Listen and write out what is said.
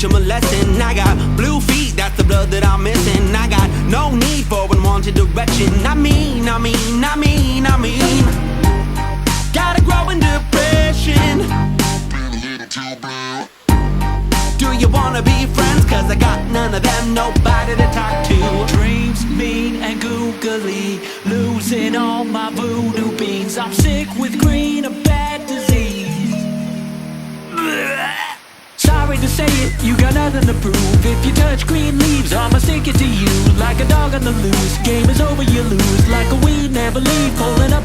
teach them a lesson. I got blue feet, that's the blood that I'm missing. I got no need for unwanted direction. I mean gotta grow in depression. Do you wanna be friends? Cause I got none of them, nobody to talk to. Dreams mean and googly, losing all my voodoo beans. I'm sick with green, a bad disease. Sorry to say it, you got nothing to prove. If you touch green leaves, I'ma stick it to you. Like a dog on the loose, game is over, you lose. Like a weed, never leave, pulling up